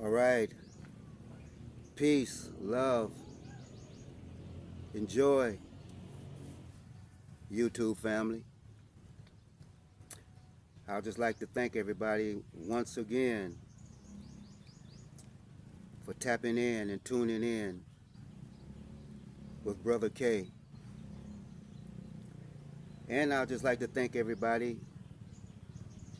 All right. Peace, love, enjoy, YouTube family. I'd just like to thank everybody once again for tapping in and tuning in with Brother K. And I'd just like to thank everybody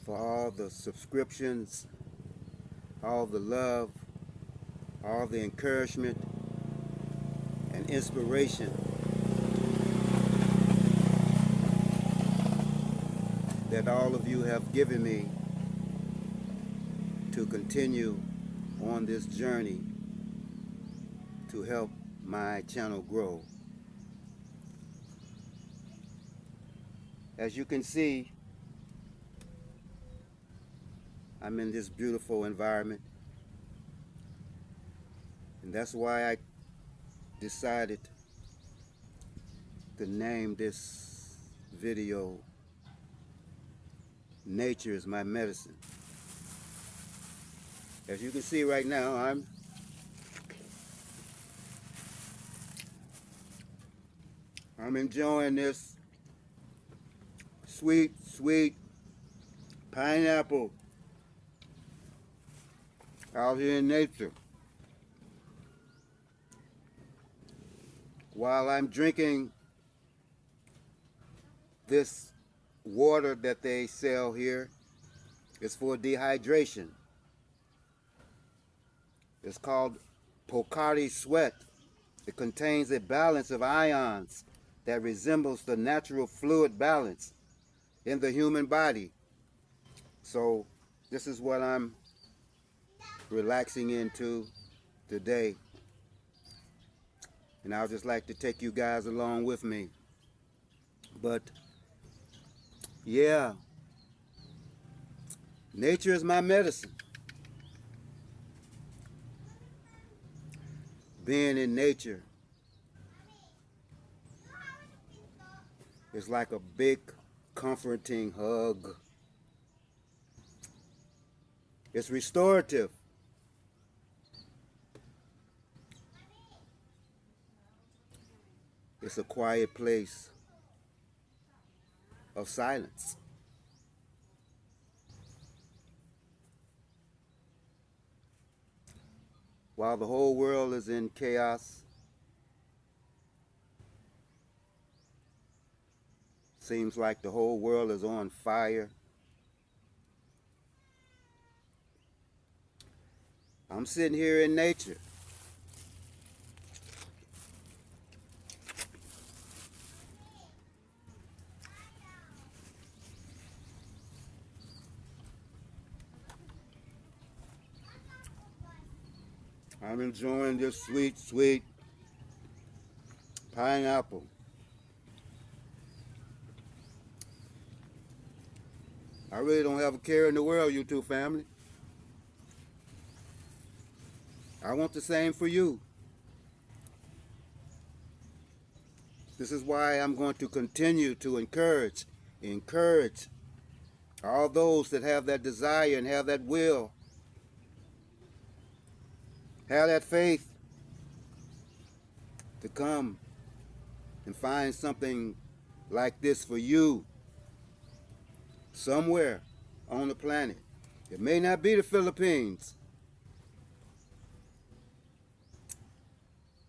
for all the subscriptions, all the love, all the encouragement and inspiration that all of you have given me to continue on this journey to help my channel grow. As you can see, I'm in this beautiful environment, and that's why I decided to name this video Nature is My Medicine. As you can see right now, I'm enjoying this sweet pineapple out here in nature, while I'm drinking this water that they sell here. It's for dehydration. It's called Pocari Sweat. It contains a balance of ions that resembles the natural fluid balance in the human body. So this is what I'm relaxing into today. And I'd just like to take you guys along with me. But yeah, nature is my medicine. Being in nature is like a big comforting hug. It's restorative. It's a quiet place of silence. While the whole world is in chaos, seems like the whole world is on fire, I'm sitting here in nature. I'm enjoying this sweet pineapple. I really don't have a care in the world, you two family. I want the same for you. This is why I'm going to continue to encourage all those that have that desire and have that will, have that faith to come and find something like this for you somewhere on the planet. It may not be the Philippines.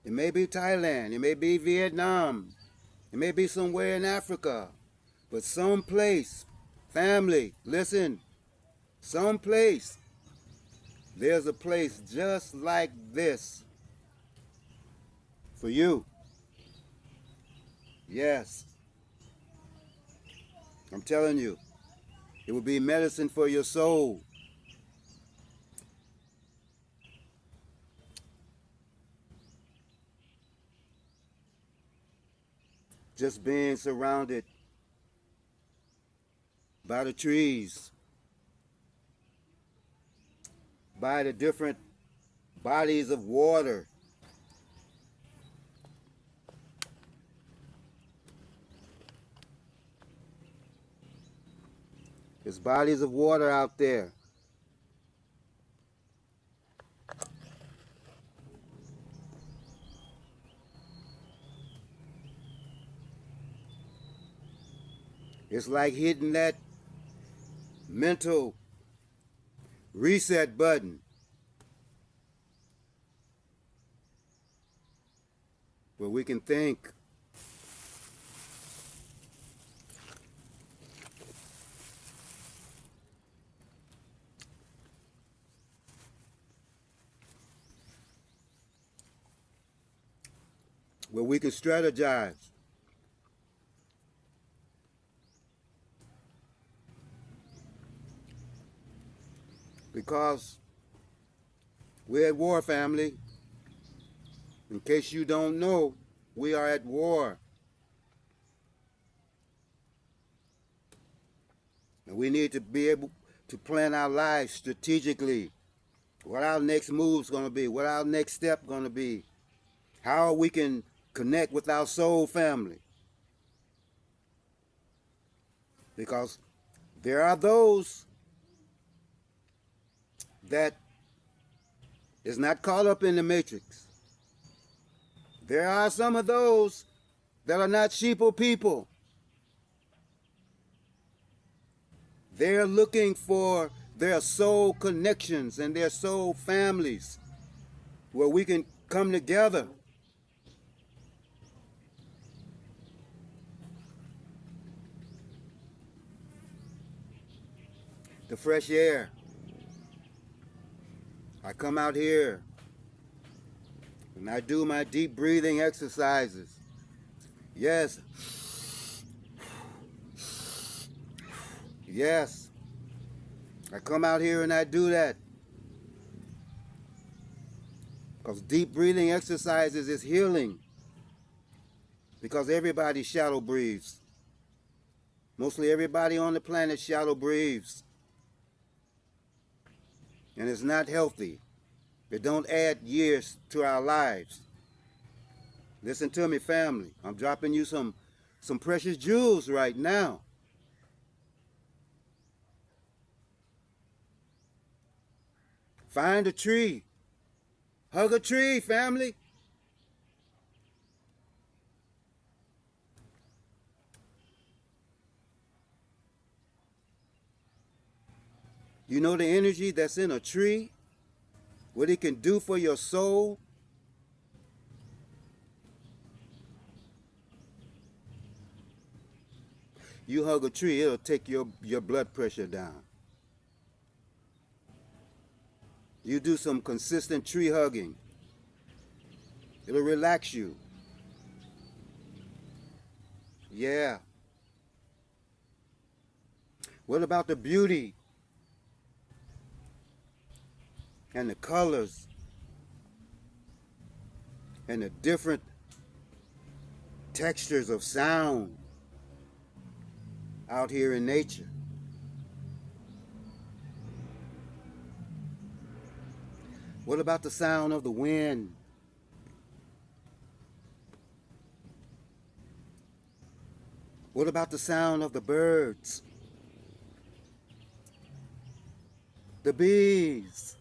It may be Thailand. It may be Vietnam. It may be somewhere in Africa. But someplace, family, listen, someplace, there's a place just like this for you. Yes, I'm telling you, it will be medicine for your soul. Just being surrounded by the trees, by the different bodies of water. There's bodies of water out there. It's like hitting that mental reset button where we can think. Where we can strategize. Because we're at war, family. In case you don't know, we are at war. And we need to be able to plan our lives strategically. What our next move's going to be, what our next step going to be, how we can connect with our soul family. Because there are those that is not caught up in the matrix. There are some of those that are not sheeple people. They're looking for their soul connections and their soul families where we can come together. The fresh air. I come out here and I do my deep breathing exercises. Yes. Yes. I come out here and I do that. Because deep breathing exercises is healing. Because everybody shallow breathes. Mostly everybody on the planet shallow breathes. And it's not healthy. It don't add years to our lives. Listen to me, family. I'm dropping you some precious jewels right now. Find a tree. Hug a tree, family. You know the energy that's in a tree? What it can do for your soul? You hug a tree, it'll take your blood pressure down. You do some consistent tree hugging. It'll relax you. Yeah. What about the beauty and the colors and the different textures of sound out here in nature? What about the sound of the wind? What about the sound of the birds? The bees?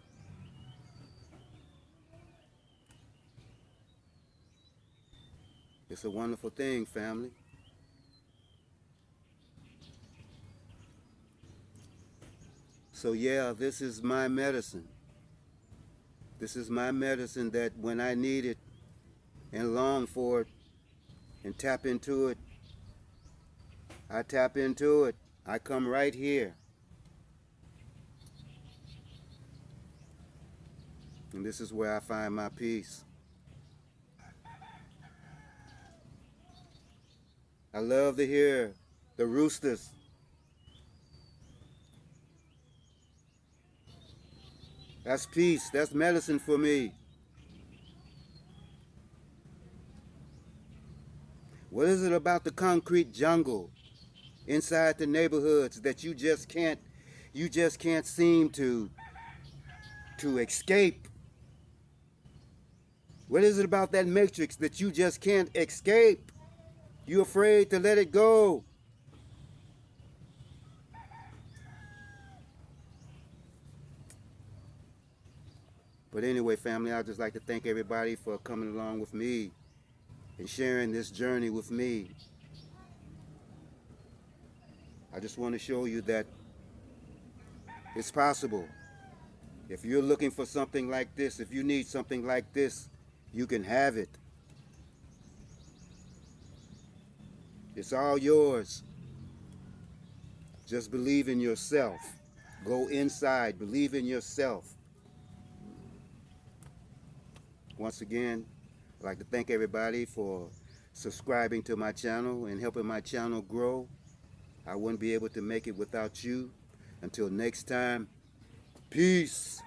It's a wonderful thing, family. So yeah, this is my medicine. This is my medicine that when I need it and long for it and tap into it, I tap into it. I come right here. And this is where I find my peace. I love to hear the roosters. That's peace. That's medicine for me. What is it about the concrete jungle inside the neighborhoods that you just can't seem to escape? What is it about that matrix that you just can't escape? You're afraid to let it go. But anyway, family, I'd just like to thank everybody for coming along with me and sharing this journey with me. I just want to show you that it's possible. If you're looking for something like this, if you need something like this, you can have it. It's all yours. Just believe in yourself. Go inside, believe in yourself. Once again, I'd like to thank everybody for subscribing to my channel and helping my channel grow. I wouldn't be able to make it without you. Until next time, peace.